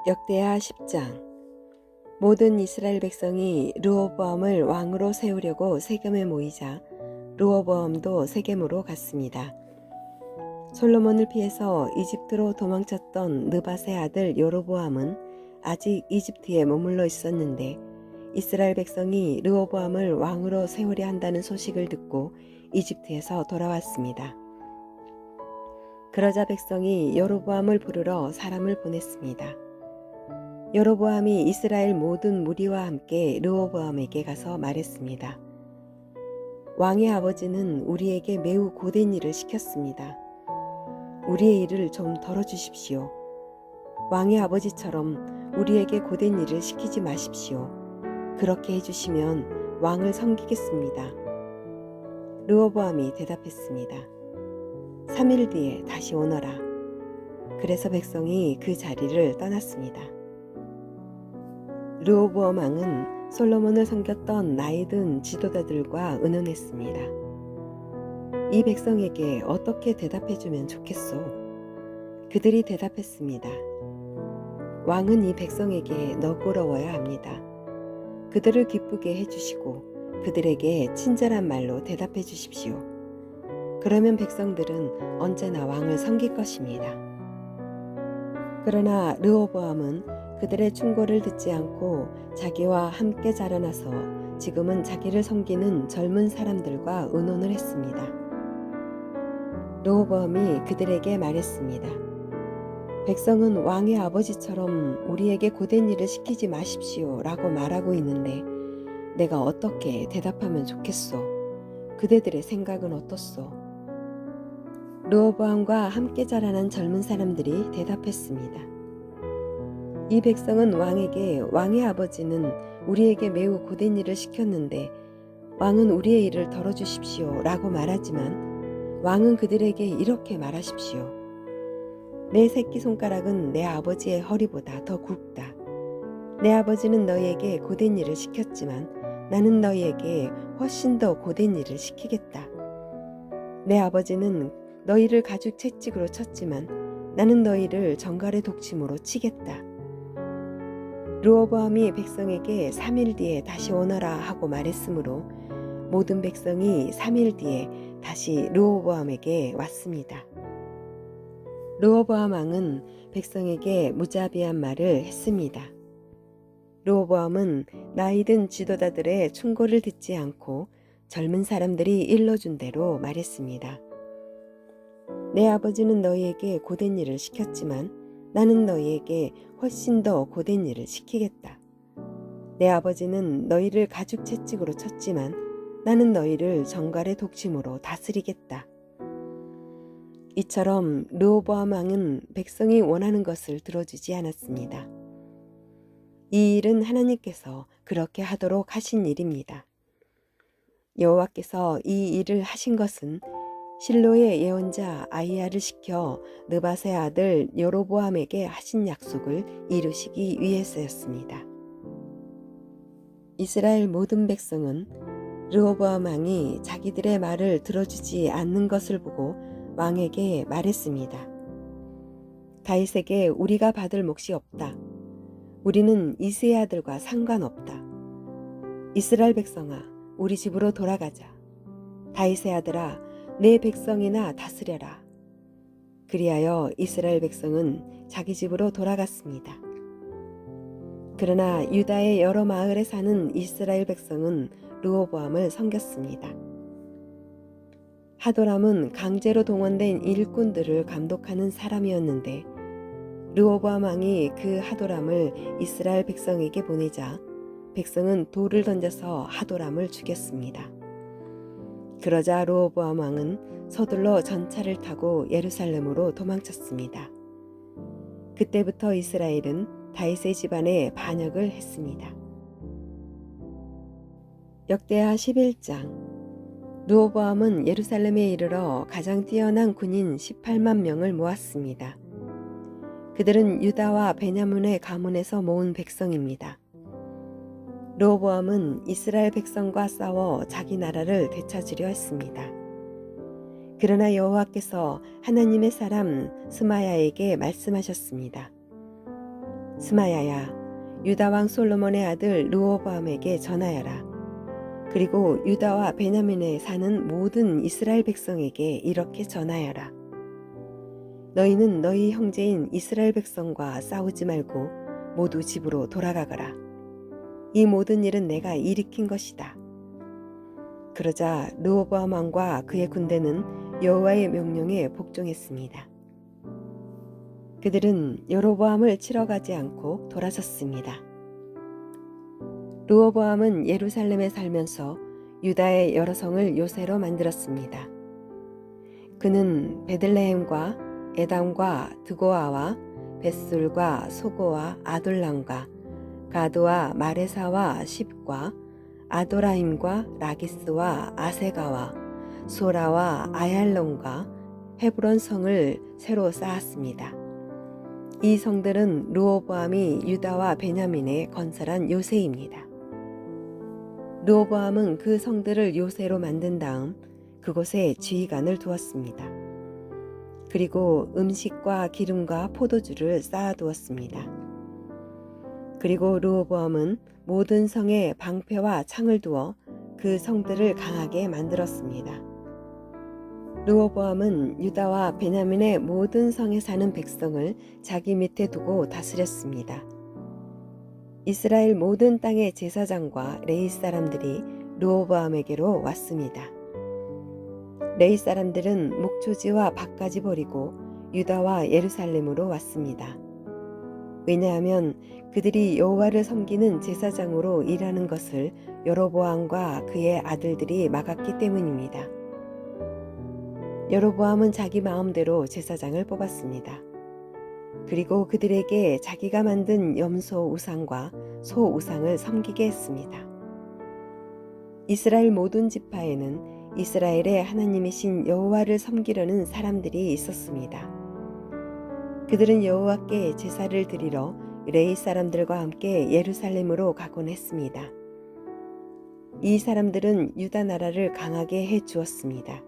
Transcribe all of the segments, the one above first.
역대하 10장. 모든 이스라엘 백성이 르호보암을 왕으로 세우려고 세겜에 모이자 르호보암도 세겜으로 갔습니다. 솔로몬을 피해서 이집트로 도망쳤던 느밧의 아들 여로보암은 아직 이집트에 머물러 있었는데 이스라엘 백성이 르호보암을 왕으로 세우려 한다는 소식을 듣고 이집트에서 돌아왔습니다. 그러자 백성이 여로보암을 부르러 사람을 보냈습니다. 여로보암이 이스라엘 모든 무리와 함께 르호보암에게 가서 말했습니다. 왕의 아버지는 우리에게 매우 고된 일을 시켰습니다. 우리의 일을 좀 덜어주십시오. 왕의 아버지처럼 우리에게 고된 일을 시키지 마십시오. 그렇게 해주시면 왕을 섬기겠습니다. 르호보암이 대답했습니다. 3일 뒤에 다시 오너라. 그래서 백성이 그 자리를 떠났습니다. 르호보암 왕은 솔로몬을 섬겼던 나이 든 지도자들과 의논했습니다. 이 백성에게 어떻게 대답해주면 좋겠소? 그들이 대답했습니다. 왕은 이 백성에게 너그러워야 합니다. 그들을 기쁘게 해주시고 그들에게 친절한 말로 대답해 주십시오. 그러면 백성들은 언제나 왕을 섬길 것입니다. 그러나 르호보암은 그들의 충고를 듣지 않고 자기와 함께 자라나서 지금은 자기를 섬기는 젊은 사람들과 의논을 했습니다. 르호보암이 그들에게 말했습니다. 백성은 왕의 아버지처럼 우리에게 고된 일을 시키지 마십시오 라고 말하고 있는데 내가 어떻게 대답하면 좋겠소? 그대들의 생각은 어떻소? 르호보암과 함께 자라난 젊은 사람들이 대답했습니다. 이 백성은 왕에게 왕의 아버지는 우리에게 매우 고된 일을 시켰는데 왕은 우리의 일을 덜어주십시오 라고 말하지만 왕은 그들에게 이렇게 말하십시오. 내 새끼손가락은 내 아버지의 허리보다 더 굵다. 내 아버지는 너희에게 고된 일을 시켰지만 나는 너희에게 훨씬 더 고된 일을 시키겠다. 내 아버지는 너희를 가죽 채찍으로 쳤지만 나는 너희를 정갈의 독침으로 치겠다. 르호보암이 백성에게 3일 뒤에 다시 오너라 하고 말했으므로 모든 백성이 3일 뒤에 다시 르호보암에게 왔습니다. 르호보암 왕은 백성에게 무자비한 말을 했습니다. 르호보암은 나이든 지도자들의 충고를 듣지 않고 젊은 사람들이 일러준 대로 말했습니다. 내 아버지는 너희에게 고된 일을 시켰지만 나는 너희에게 훨씬 더 고된 일을 시키겠다. 내 아버지는 너희를 가죽 채찍으로 쳤지만 나는 너희를 정갈의 독침으로 다스리겠다. 이처럼 르호보암 왕은 백성이 원하는 것을 들어주지 않았습니다. 이 일은 하나님께서 그렇게 하도록 하신 일입니다. 여호와께서 이 일을 하신 것은 실로의 예언자 아히야를 시켜 느밧의 아들 여로보암에게 하신 약속을 이루시기 위해서였습니다. 이스라엘 모든 백성은 르호보암 왕이 자기들의 말을 들어주지 않는 것을 보고 왕에게 말했습니다. 다윗에게 우리가 받을 몫이 없다. 우리는 이새의 아들과 상관없다. 이스라엘 백성아, 우리 집으로 돌아가자. 다윗의 아들아, 내 백성이나 다스려라. 그리하여 이스라엘 백성은 자기 집으로 돌아갔습니다. 그러나 유다의 여러 마을에 사는 이스라엘 백성은 르호보암을 섬겼습니다. 하도람은 강제로 동원된 일꾼들을 감독하는 사람이었는데 르호보암 왕이 그 하도람을 이스라엘 백성에게 보내자 백성은 돌을 던져서 하도람을 죽였습니다. 그러자 르호보암 왕은 서둘러 전차를 타고 예루살렘으로 도망쳤습니다. 그때부터 이스라엘은 다윗의 집안에 반역을 했습니다. 역대하 11장. 르호보암은 예루살렘에 이르러 가장 뛰어난 군인 18만 명을 모았습니다. 그들은 유다와 베냐민의 가문에서 모은 백성입니다. 르호보암은 이스라엘 백성과 싸워 자기 나라를 되찾으려 했습니다. 그러나 여호와께서 하나님의 사람 스마야에게 말씀하셨습니다. 스마야야, 유다 왕 솔로몬의 아들 르호보암에게 전하여라. 그리고 유다와 베냐민에 사는 모든 이스라엘 백성에게 이렇게 전하여라. 너희는 너희 형제인 이스라엘 백성과 싸우지 말고 모두 집으로 돌아가거라. 이 모든 일은 내가 일으킨 것이다. 그러자 르호보암 왕과 그의 군대는 여호와의 명령에 복종했습니다. 그들은 여로보암을 치러 가지 않고 돌아섰습니다. 르호보암은 예루살렘에 살면서 유다의 여러 성을 요새로 만들었습니다. 그는 베들레헴과 에담과 드고아와 벳술과 소고와 아돌람과 가드와 마레사와 십과 아도라임과 라기스와 아세가와 소라와 아얄론과 헤브론 성을 새로 쌓았습니다. 이 성들은 르호보암이 유다와 베냐민에 건설한 요새입니다. 르호보암은 그 성들을 요새로 만든 다음 그곳에 지휘관을 두었습니다. 그리고 음식과 기름과 포도주를 쌓아두었습니다. 그리고 르호보암은 모든 성에 방패와 창을 두어 그 성들을 강하게 만들었습니다. 르호보암은 유다와 베냐민의 모든 성에 사는 백성을 자기 밑에 두고 다스렸습니다. 이스라엘 모든 땅의 제사장과 레위 사람들이 르호보암에게로 왔습니다. 레위 사람들은 목초지와 밭까지 버리고 유다와 예루살렘으로 왔습니다. 왜냐하면 그들이 여호와를 섬기는 제사장으로 일하는 것을 여로보암과 그의 아들들이 막았기 때문입니다. 여로보암은 자기 마음대로 제사장을 뽑았습니다. 그리고 그들에게 자기가 만든 염소 우상과 소 우상을 섬기게 했습니다. 이스라엘 모든 지파에는 이스라엘의 하나님이신 여호와를 섬기려는 사람들이 있었습니다. 그들은 여호와께 제사를 드리러 레위 사람들과 함께 예루살렘으로 가곤 했습니다. 이 사람들은 유다 나라를 강하게 해 주었습니다.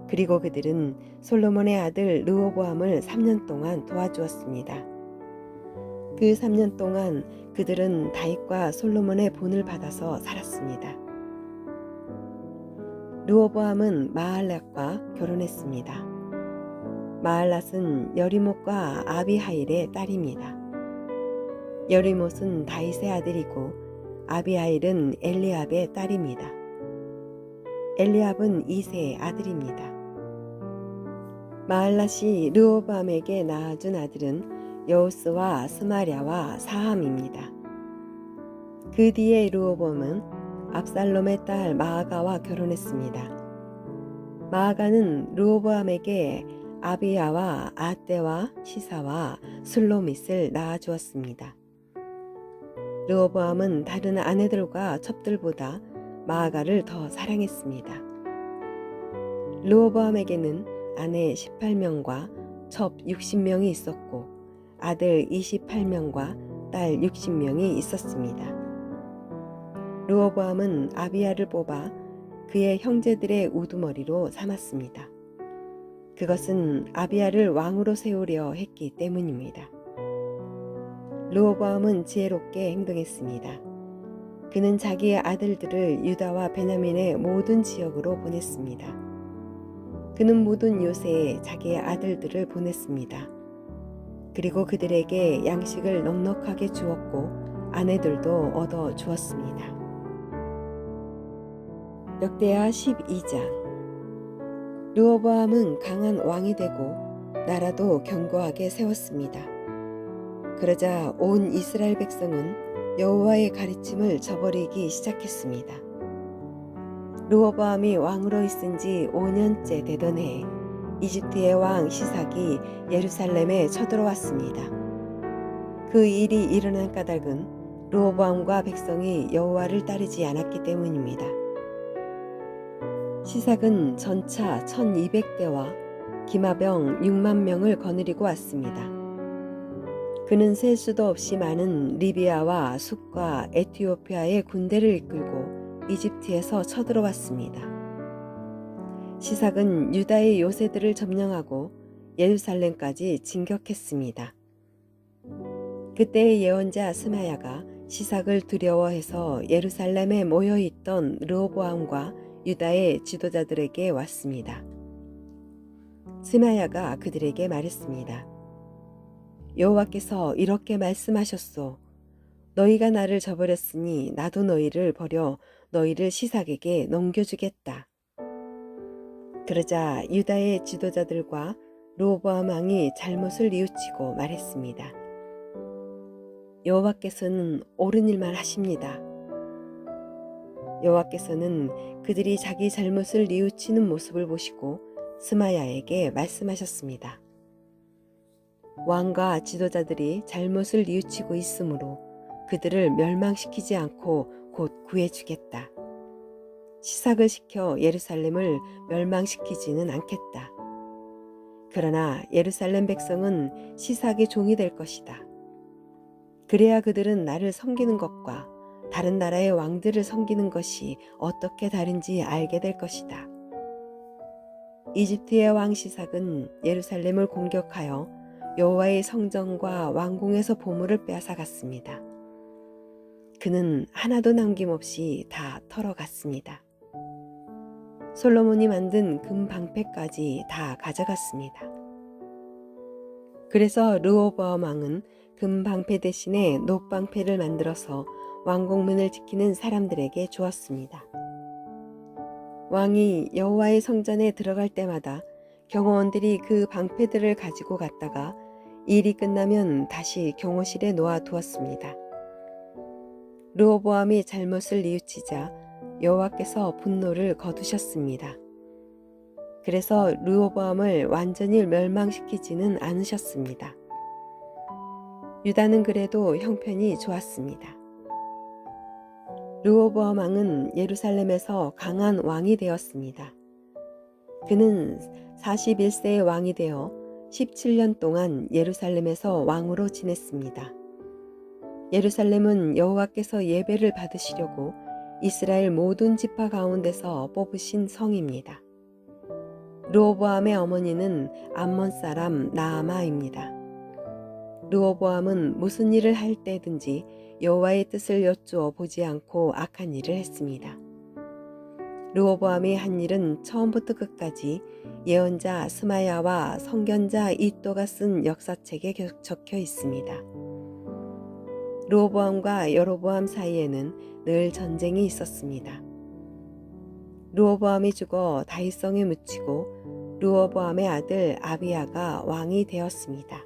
그리고 그들은 솔로몬의 아들 르호보암을 3년 동안 도와주었습니다. 그 3년 동안 그들은 다윗과 솔로몬의 본을 받아서 살았습니다. 르호보암은 마할랏과 결혼했습니다. 마할랏은 여리못과 아비하일의 딸입니다. 여리못은 다윗의 아들이고 아비하일은 엘리압의 딸입니다. 엘리압은 이새의 아들입니다. 마할랏이 르호보암에게 낳아준 아들은 여우스와 스마랴와 사함입니다. 그 뒤에 르호보암은 압살롬의 딸 마아가와 결혼했습니다. 마아가는 르호보암에게 아비야와 아떼와 시사와 슬로밋을 낳아주었습니다. 르호보암은 다른 아내들과 첩들보다 마아가를 더 사랑했습니다. 르호보암에게는 아내 18명과 첩 60명이 있었고 아들 28명과 딸 60명이 있었습니다. 르호보암은 아비야를 뽑아 그의 형제들의 우두머리로 삼았습니다. 그것은 아비야를 왕으로 세우려 했기 때문입니다. 르호보암은 지혜롭게 행동했습니다. 그는 자기의 아들들을 유다와 베냐민의 모든 지역으로 보냈습니다. 그는 모든 요새에 자기의 아들들을 보냈습니다. 그리고 그들에게 양식을 넉넉하게 주었고 아내들도 얻어 주었습니다. 역대하 12장. 르호보암은 강한 왕이 되고 나라도 견고하게 세웠습니다. 그러자 온 이스라엘 백성은 여호와의 가르침을 저버리기 시작했습니다. 르호보암이 왕으로 있은 지 5년째 되던 해에 이집트의 왕 시삭이 예루살렘에 쳐들어왔습니다. 그 일이 일어난 까닭은 르호보암과 백성이 여호와를 따르지 않았기 때문입니다. 시삭은 전차 1200대와 기마병 6만 명을 거느리고 왔습니다. 그는 셀 수도 없이 많은 리비아와 숫과 에티오피아의 군대를 이끌고 이집트에서 쳐들어왔습니다. 시삭은 유다의 요새들을 점령하고 예루살렘까지 진격했습니다. 그때 예언자 스마야가 시삭을 두려워해서 예루살렘에 모여있던 르호보암과 유다의 지도자들에게 왔습니다. 스마야가 그들에게 말했습니다. 여호와께서 이렇게 말씀하셨소. 너희가 나를 저버렸으니 나도 너희를 버려 너희를 시삭에게 넘겨주겠다. 그러자 유다의 지도자들과 르호보암 왕이 잘못을 뉘우치고 말했습니다. 여호와께서는 옳은 일만 하십니다. 여호와께서는 그들이 자기 잘못을 뉘우치는 모습을 보시고 스마야에게 말씀하셨습니다. 왕과 지도자들이 잘못을 뉘우치고 있으므로 그들을 멸망시키지 않고 곧 구해주겠다. 시삭을 시켜 예루살렘을 멸망시키지는 않겠다. 그러나 예루살렘 백성은 시삭의 종이 될 것이다. 그래야 그들은 나를 섬기는 것과 다른 나라의 왕들을 섬기는 것이 어떻게 다른지 알게 될 것이다. 이집트의 왕 시삭은 예루살렘을 공격하여 여호와의 성전과 왕궁에서 보물을 빼앗아갔습니다. 그는 하나도 남김없이 다 털어갔습니다. 솔로몬이 만든 금 방패까지 다 가져갔습니다. 그래서 르호보암 왕은 금 방패 대신에 녹 방패를 만들어서 왕궁문을 지키는 사람들에게 주었습니다. 왕이 여호와의 성전에 들어갈 때마다 경호원들이 그 방패들을 가지고 갔다가 일이 끝나면 다시 경호실에 놓아두었습니다. 르호보암이 잘못을 뉘우치자 여호와께서 분노를 거두셨습니다. 그래서 르호보암을 완전히 멸망시키지는 않으셨습니다. 유다는 그래도 형편이 좋았습니다. 르호보암 왕은 예루살렘에서 강한 왕이 되었습니다. 그는 41세의 왕이 되어 17년 동안 예루살렘에서 왕으로 지냈습니다. 예루살렘은 여호와께서 예배를 받으시려고 이스라엘 모든 지파 가운데서 뽑으신 성입니다. 르호보암의 어머니는 암몬 사람 나아마입니다. 르호보암은 무슨 일을 할 때든지 여호와의 뜻을 여쭈어 보지 않고 악한 일을 했습니다. 르호보암이 한 일은 처음부터 끝까지 예언자 스마야와 선견자 이또가 쓴 역사책에 적혀 있습니다. 르호보암과 여로보암 사이에는 늘 전쟁이 있었습니다. 르호보암이 죽어 다윗성에 묻히고 르호보암의 아들 아비야가 왕이 되었습니다.